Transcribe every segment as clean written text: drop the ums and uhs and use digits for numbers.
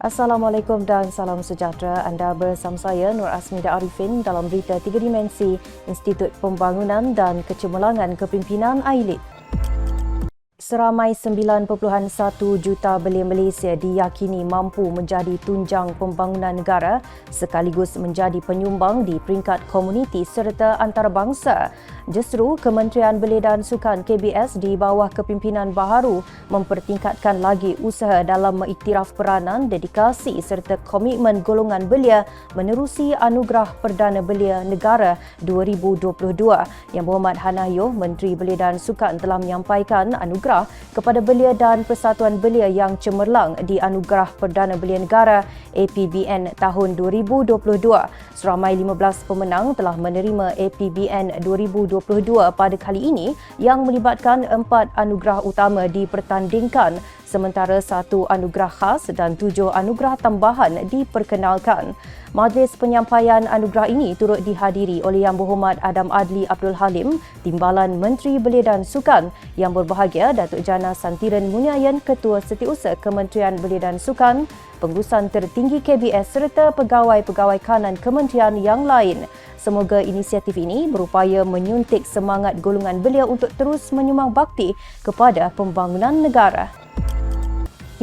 Assalamualaikum dan salam sejahtera. Anda bersama saya Nur Asmida Arifin dalam berita 3 dimensi Institut Pembangunan dan Kecemerlangan Kepimpinan AILID. Seramai 9.1 juta belia Malaysia diyakini mampu menjadi tunjang pembangunan negara sekaligus menjadi penyumbang di peringkat komuniti serta antarabangsa. Justru Kementerian Belia dan Sukan KBS di bawah kepimpinan baharu mempertingkatkan lagi usaha dalam mengiktiraf peranan, dedikasi serta komitmen golongan belia menerusi Anugerah Perdana Belia Negara 2022. Yang Berhormat Hanayoh, Menteri Belia dan Sukan telah menyampaikan anugerah kepada belia dan Persatuan Belia yang cemerlang di Anugerah Perdana Belia Negara APBN tahun 2022. Seramai 15 pemenang telah menerima APBN 2022 pada kali ini yang melibatkan 4 anugerah utama dipertandingkan sementara 1 anugerah khas dan 7 anugerah tambahan diperkenalkan. Majlis penyampaian anugerah ini turut dihadiri oleh Yang Berhormat Adam Adli Abdul Halim, Timbalan Menteri Belia dan Sukan, Yang Berbahagia Datuk Jana Santiran Muniayan, Ketua Setiausaha Kementerian Belia dan Sukan, pengurusan tertinggi KBS serta pegawai-pegawai kanan kementerian yang lain. Semoga inisiatif ini berupaya menyuntik semangat golongan belia untuk terus menyumbang bakti kepada pembangunan negara.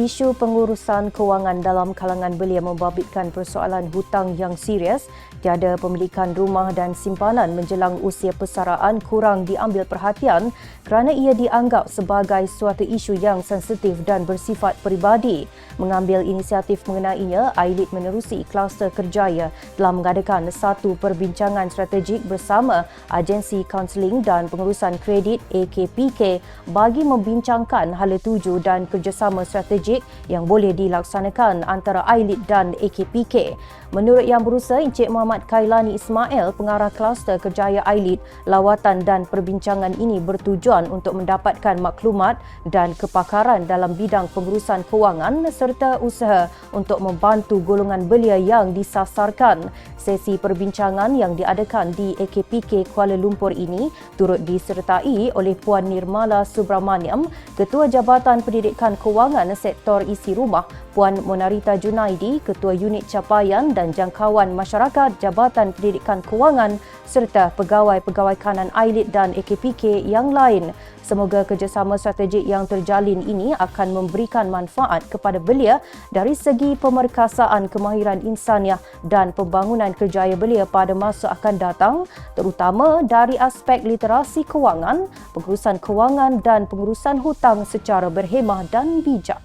Isu pengurusan kewangan dalam kalangan belia membabitkan persoalan hutang yang serius. Tiada pemilikan rumah dan simpanan menjelang usia persaraan kurang diambil perhatian kerana ia dianggap sebagai suatu isu yang sensitif dan bersifat peribadi. Mengambil inisiatif mengenainya, AILID menerusi kluster kerjaya telah mengadakan satu perbincangan strategik bersama Agensi Kaunseling dan Pengurusan Kredit AKPK bagi membincangkan hala tuju dan kerjasama strategik yang boleh dilaksanakan antara AILID dan AKPK. Menurut Yang Berusaha Encik Muhammad Kailani Ismail, pengarah kluster kerjaya AILID, lawatan dan perbincangan ini bertujuan untuk mendapatkan maklumat dan kepakaran dalam bidang pengurusan kewangan serta usaha untuk membantu golongan belia yang disasarkan. Sesi perbincangan yang diadakan di AKPK Kuala Lumpur ini turut disertai oleh Puan Nirmala Subramaniam, Ketua Jabatan Pendidikan Kewangan Sektor Isi Rumah, Puan Monarita Junaidi, Ketua Unit Capaian dan Jangkauan Masyarakat Jabatan Pendidikan Kewangan serta pegawai-pegawai kanan AILID dan AKPK yang lain. Semoga kerjasama strategik yang terjalin ini akan memberikan manfaat kepada belia dari segi pemerkasaan kemahiran insaniah dan pembangunan kerjaya belia pada masa akan datang, terutama dari aspek literasi kewangan, pengurusan kewangan dan pengurusan hutang secara berhemah dan bijak.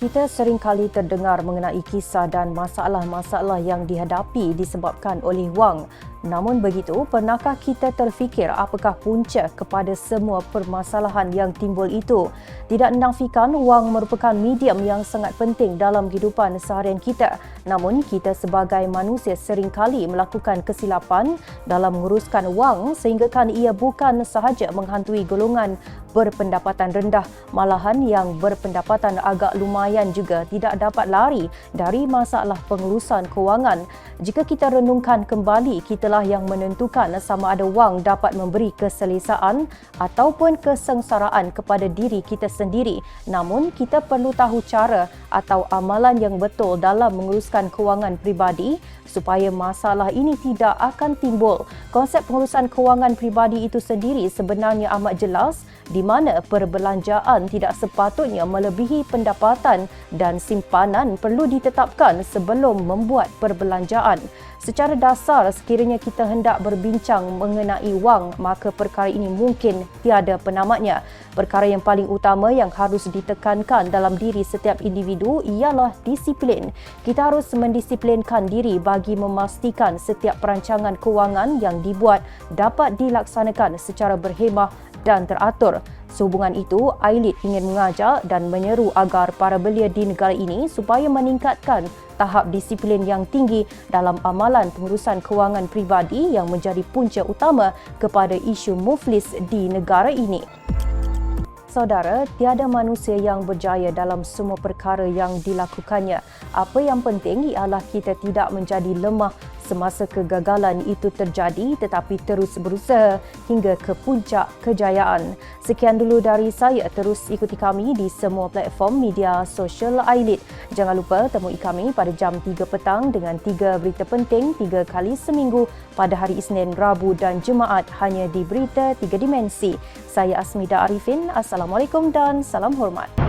Kita seringkali terdengar mengenai kisah dan masalah-masalah yang dihadapi disebabkan oleh wang. Namun begitu, pernahkah kita terfikir apakah punca kepada semua permasalahan yang timbul itu? Tidak menafikan wang merupakan medium yang sangat penting dalam kehidupan seharian kita. Namun, kita sebagai manusia seringkali melakukan kesilapan dalam menguruskan wang sehinggakan ia bukan sahaja menghantui golongan berpendapatan rendah, malahan yang berpendapatan agak lumayan juga tidak dapat lari dari masalah pengurusan kewangan. Jika kita renungkan kembali, kitalah yang menentukan sama ada wang dapat memberi keselesaan ataupun kesengsaraan kepada diri kita sendiri. Namun, kita perlu tahu cara atau amalan yang betul dalam menguruskan kewangan pribadi supaya masalah ini tidak akan timbul. Konsep pengurusan kewangan pribadi itu sendiri sebenarnya amat jelas di mana perbelanjaan tidak sepatutnya melebihi pendapatan dan simpanan perlu ditetapkan sebelum membuat perbelanjaan. Secara dasar, sekiranya kita hendak berbincang mengenai wang, maka perkara ini mungkin tiada penamatnya. Perkara yang paling utama yang harus ditekankan dalam diri setiap individu ialah disiplin. Kita harus mendisiplinkan diri bagi memastikan setiap perancangan kewangan yang dibuat dapat dilaksanakan secara berhemah dan teratur. Sehubungan itu, AILID ingin mengajak dan menyeru agar para belia di negara ini supaya meningkatkan tahap disiplin yang tinggi dalam amalan pengurusan kewangan pribadi yang menjadi punca utama kepada isu muflis di negara ini. Saudara, tiada manusia yang berjaya dalam semua perkara yang dilakukannya. Apa yang penting ialah kita tidak menjadi lemah semasa kegagalan itu terjadi tetapi terus berusaha hingga ke puncak kejayaan. Sekian dulu dari saya. Terus ikuti kami di semua platform media sosial Ailit. Jangan lupa temui kami pada jam 3 petang dengan 3 berita penting 3 kali seminggu pada hari Isnin, Rabu dan Jumaat hanya di Berita 3 Dimensi. Saya Asmida Arifin. Assalamualaikum dan salam hormat.